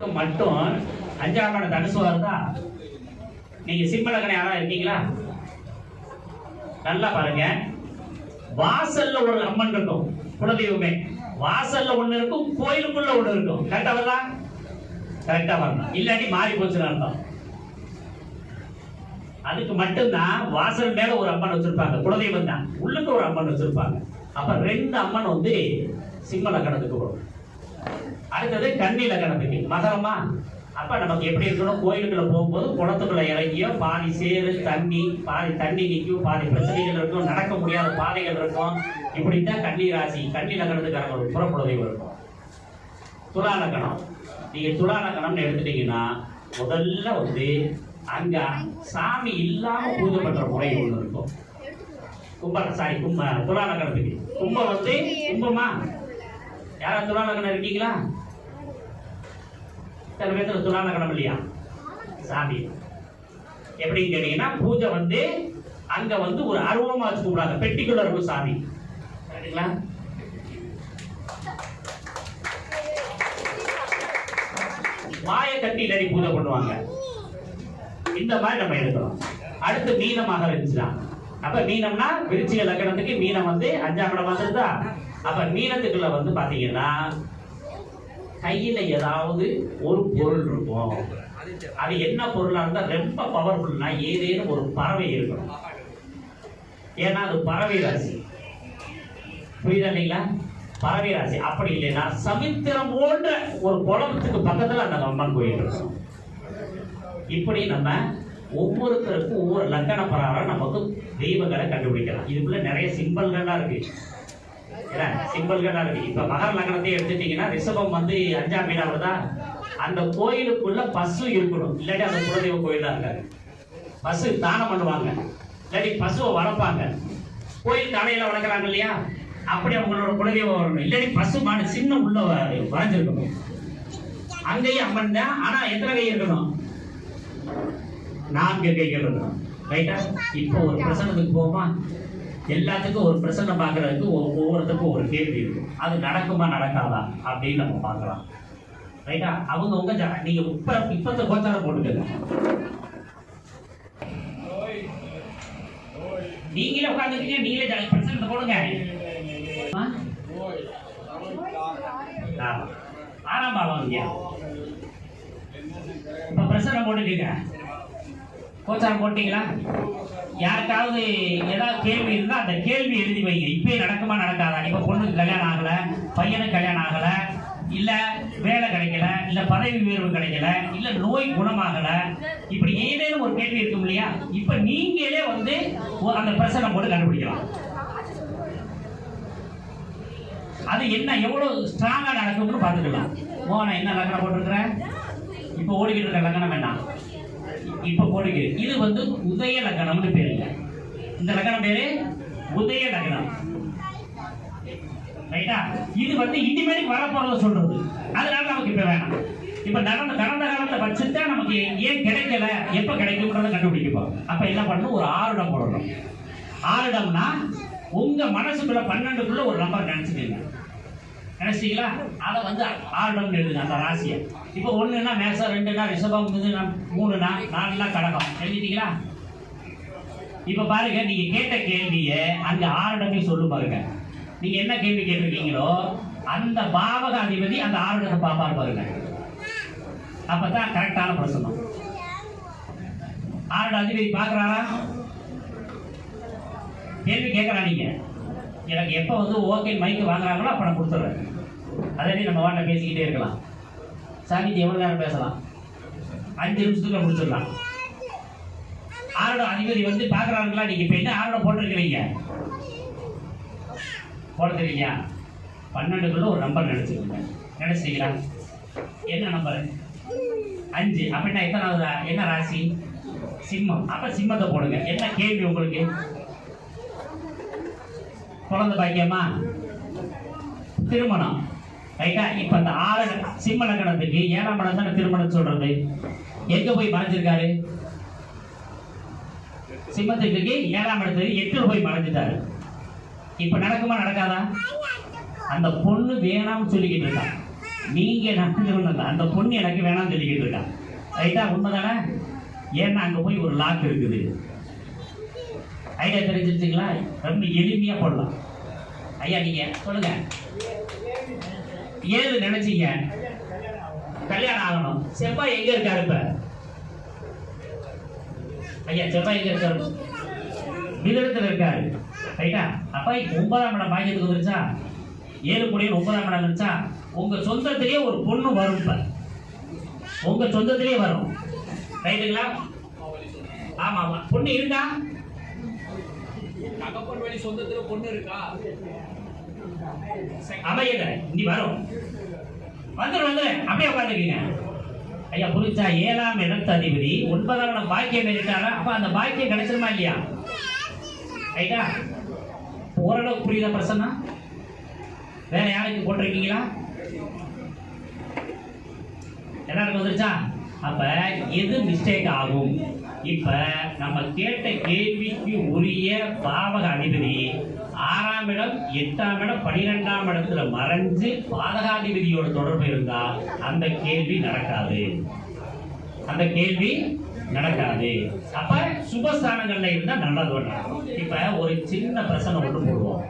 மட்டும் 5ஆம் இடம் தனுசு வருதா? நீங்க சிம்ம லக்னம் யாரா இருக்கீங்களா? நல்லா பாருங்க. வாசல்ல ஒரு அம்மன் இருக்கும், குலதெய்வமே. வாசல்ல ஒண்ணு இருக்கும், கோயிலுக்குள்ள ஒண்ணு இருக்கும். கரெக்டா வருதா? கரெக்டா வரணும், இல்லாட்டி மாறி போச்சுன்னு அர்த்தம். அதுக்கு மட்டும்தான் வாசல் மேல ஒரு அம்மன் வச்சிருப்பாங்க, குலதெய்வம் தான். உள்ளுக்கு ஒரு அம்மன் வச்சிருப்பாங்க. அப்ப 2 அம்மன் வந்து சிம்ம லக்னத்துக்கு வரும். அடுத்தது கன்னி லக்னத்துக்கு மகரமா. அப்ப நமக்கு எப்படி இருக்கணும்? கோயிலுக்குள்ள போகும்போது குளத்துக்குள்ள இறங்கியோ பாதி சேரு தண்ணி, பாதி தண்ணி நிற்கும், பாதி பிரச்சனைகள் இருக்கும், நடக்க முடியாத பாதைகள் இருக்கும். இப்படித்தான் கன்னி ராசி, கன்னி லக்னத்துக்கான ஒரு புறக்குலதெய்வம் இருக்கும். துலா லக்னம். நீங்க துலா லக்னம்னு எடுத்துட்டீங்கன்னா முதல்ல வந்து அங்க சாமி இல்லாம பூஜை பண்ற முறை ஒண்ணு இருக்கும். துலா லக்னத்துக்கு கும்பம் வந்து கும்பமா. யாரா துலா லக்னம் இருக்கீங்களா? சில பேர்த்துல துலா லக்னம் இல்லையா? சாமி எப்படின்னு கேட்டீங்கன்னா பூஜை வந்து அங்க வந்து ஒரு அருவமா வச்சு கூப்பிடாங்க, பெட்டிக்குள்ள இருக்கும் சாமி. சரிங்களா? மாய கட்டி இல்லாடி பூஜை பண்ணுவாங்க. இந்த மாதிரி நம்ம எடுக்கணும். அடுத்து மீனமாக இருந்துச்சுன்னா, அப்ப மீனம்னா விருச்சிக லக்னத்துக்கு மீனம் வந்து 5ஆம் இடம் வந்துருதா? அப்ப மீனத்துக்குள்ள வந்து பாத்தீங்கன்னா கையில ஏதாவது ஒரு பொருள் இருக்கும். அது என்ன பொருளா இருந்தா ரொம்ப பவர்ஃபுல்னா ஏதேனும் ஒரு பறவை இருக்கணும். ஏன்னா அது பறவை ராசி. புரியுதா இல்லைங்களா? பறவை ராசி. அப்படி இல்லைன்னா சமுத்திரம் போன்ற ஒரு குளத்துக்கு பக்கத்துல அந்த அம்மன் கோயில் இருக்கும். இப்படி நம்ம ஒவ்வொருத்தருக்கும் ஒவ்வொரு லக்கண பிரகாரம் நமக்கு தெய்வங்களை கண்டுபிடிக்கலாம். இதுக்குள்ள நிறைய சிம்பல்கள்லாம் இருக்கு. சிம்பல்களா இருக்கு. இப்ப மகர லக்னத்தை எடுத்துட்டீங்கன்னா ரிஷபம் வந்து 5ஆம் வீடா வருதா? அந்த கோயிலுக்குள்ள பசு இருக்கணும், இல்லாட்டி அந்த குலதெய்வ கோயில் தான் இருக்காரு. பசு தானம் பண்ணுவாங்க, இல்லாட்டி பசுவை வளர்ப்பாங்க. கோயில் தலையில வளர்க்குறாங்க இல்லையா? அப்படி அவங்களோட குலதெய்வம் வரணும். இல்லாட்டி பசு மாடு சின்ன உள்ள வரைஞ்சிருக்கணும். அங்கேயும் அம்மன் தான். ஆனா எத்தனை கை இருக்கணும்? 4 கைகள் இருக்கணும். ரைட்டா? இப்போ ஒரு பிரசனத்துக்கு போமா, எல்லாத்துக்கும் ஒரு பிரச்சனை பார்க்கறதுக்கு ஒவ்வொருத்தருக்கும் ஒரு கேள்வி இருக்கும். அது நடக்குமா நடக்காதா அப்படின்னு நம்ம பார்க்கலாம். ரைட்டா? அவங்க உங்க நீங்க இப்பத்த கோச்சாரம் போட்டுக்கங்க. நீங்களே உட்காந்துருக்கீங்க, நீங்களே பிரச்சனை போடுங்க. 6ஆம் பாவம் இப்ப பிரச்சனை போட்டுக்கீங்க. கோச்சாரம் போட்டீங்களா? யாருக்காவது ஏதாவது கேள்வி இருந்தா அந்த கேள்வி எழுதி வைங்க. இப்பயே நடக்குமா நடக்காதா? இப்ப பொண்ணுக்கு கல்யாணம் ஆகல, பையனுக்கு கல்யாணம் ஆகல, இல்ல வேலை கிடைக்கல, இல்ல பதவி உயர்வு கிடைக்கல, இல்ல நோய் குணமாகல, இப்படி ஏதேனும் ஒரு கேள்வி இருக்கும் இல்லையா? இப்ப நீங்களே வந்து அந்த பிரச்சனை போட்டு கண்டுபிடிக்கலாம். அது என்ன எவ்வளவு ஸ்ட்ராங்கா நடக்கும்னு பாத்துக்கலாம். நான் என்ன லக்னம் போட்டிருக்கிறேன்? இப்ப ஓடிக்கிட்டு இருக்க லக்னம் என்ன? இப்ப போடுங்க. இது வந்து உதய லக்னம்னு பேருங்க. இந்த லக்னம் பேரு உதய லக்னம். ரைட்டா? இது வந்து இனிமேல் வரப்போறத சொல்றது. அதனால நமக்கு இப்ப வேணாம். இப்ப கடந்த காலத்தை வச்சுட்டா நமக்கு ஏன் கிடைக்கல, எப்ப கிடைக்கும்ன்றத கண்டுபிடிக்கப்போம். அப்ப என்ன பண்ணணும்? ஒரு 6 இடம் போடணும். 6 இடம்னா உங்க மனசுக்குள்ள 12க்குள்ள ஒரு நம்பர் நினைச்சுக்கீங்க. நினைச்சீங்களா? அதை வந்து 6 இடம் எழுதுங்க அந்த ராசியை. இப்போ 1னா மேசம், 2னா ரிஷபம், 3னா 4னா கடகம். எழுதிட்டீங்களா? இப்ப பாருங்க, நீங்க கேட்ட கேள்வியை அங்க 6 இடமே சொல்லு பாருங்க. நீங்க என்ன கேள்வி கேட்டிருக்கீங்களோ அந்த பாவக அதிபதி அந்த 6 இடத்தை பாப்பாரு பாருங்க. அப்பதான் கரெக்டான பிரச்சனை. 6 அதிபதி பாக்குறாரா? கேள்வி கேட்கறா. நீங்க எனக்கு எப்ப வந்து ஓகே மைக்கு வாங்குறாங்களோ அப்ப நான் கொடுத்துட்றேன். அதே நம்ம வாட்ட பேசிக்கிட்டே இருக்கலாம். சாமிக்கு எவ்வளவு நேரம் பேசலாம்? 5 நிமிஷத்துக்குள்ள முடிச்சிடலாம். 6 அதிபதி வந்து பாக்குறாங்களா? நீங்க இப்ப என்ன 6 போட்டிருக்கிறீங்க? போட தெரியலையா? 12க்குள்ள ஒரு நம்பர் நினைச்சுக்கோங்க. நினைச்சீங்களா? என்ன நம்பர்? 5. அப்படின்னா எத்தனாவது? என்ன ராசி? சிம்மம். அப்ப சிம்மத்தை போடுங்க. என்ன கேள்வி உங்களுக்கு? குழந்தை பாக்கியமா? திருமணம். ரைட்டா? இப்ப அந்த 6 சிம்ம லக்னத்துக்கு 7ஆம் இடம் தானே திருமணம் சொல்றது. எங்க போய் மறைஞ்சிருக்காரு? சிம்மத்துக்கு 7ஆம் இடத்துக்கு 8ல போய் மறைஞ்சிட்டாரு. இப்ப நடக்குமா நடக்காதா? அந்த பொண்ணு வேணாம்னு சொல்லிக்கிட்டு இருக்கான். நீங்க நான் அந்த பொண்ணு எனக்கு வேணாம்னு சொல்லிக்கிட்டு இருக்கான். ரைட்டா? உண்மைதானே? ஏன்னா அங்க போய் ஒரு லாக் இருக்குது. ஐடியா தெரிஞ்சிருச்சுங்களா? ரொம்ப எளிமையா போடலாம். ஐயா நீங்க சொல்லுங்க, ஏது நினைச்சீங்க கல்யாணம் ஆகணும்? செவ்வாய் எங்க இருக்காரு இப்ப? ஐயா செவ்வாய் எங்க இருக்காரு? மிதுனத்துல இருக்காரு. ரைட்டா? அப்ப 9ஆம் இடம் பாக்கியத்துக்கு வந்துருச்சா? 7 கோடி 9ஆம் இடம் இருந்துச்சா? உங்க சொந்தத்திலேயே ஒரு பொண்ணு வரும். இப்ப உங்க சொந்தத்திலேயே வரும். ரைட்டுங்களா? ஆமா ஆமா. பொண்ணு இருக்கா? தகப்பன் வழி சொந்தத்துல பொண்ணு இருக்கா? அமையல. நீ வரும். வந்துரு அப்படியே உட்காந்துக்கீங்க. ஐயா புரிஞ்சா? 7ஆம் இடத்து அதிபதி 9ஆம் இடம் பாக்கியம் இருக்காரா? அப்ப அந்த பாக்கியம் கிடைச்சிருமா இல்லையா? ரைட்டா? ஓரளவுக்கு புரியுதா பிரசன்னா? வேற யாருக்கு போட்டிருக்கீங்களா? எல்லாருக்கும் வந்துருச்சா? அப்ப எது மிஸ்டேக் ஆகும்? இப்ப நம்ம கேட்ட கேள்விக்கு உரிய பாவக அதிபதி 6ஆம் இடம் 8ஆம் இடம் 12ஆம் இடத்துல மறைஞ்சு பாதகாதிபதியோட தொடர்பு இருந்தா அந்த கேள்வி நடக்காது. அந்த கேள்வி நடக்காது. அப்ப சுபஸ்தானங்கள்ல இருந்தா நல்லது. இப்ப ஒரு சின்ன பிரச்சனை ஒன்று போடுவோம்.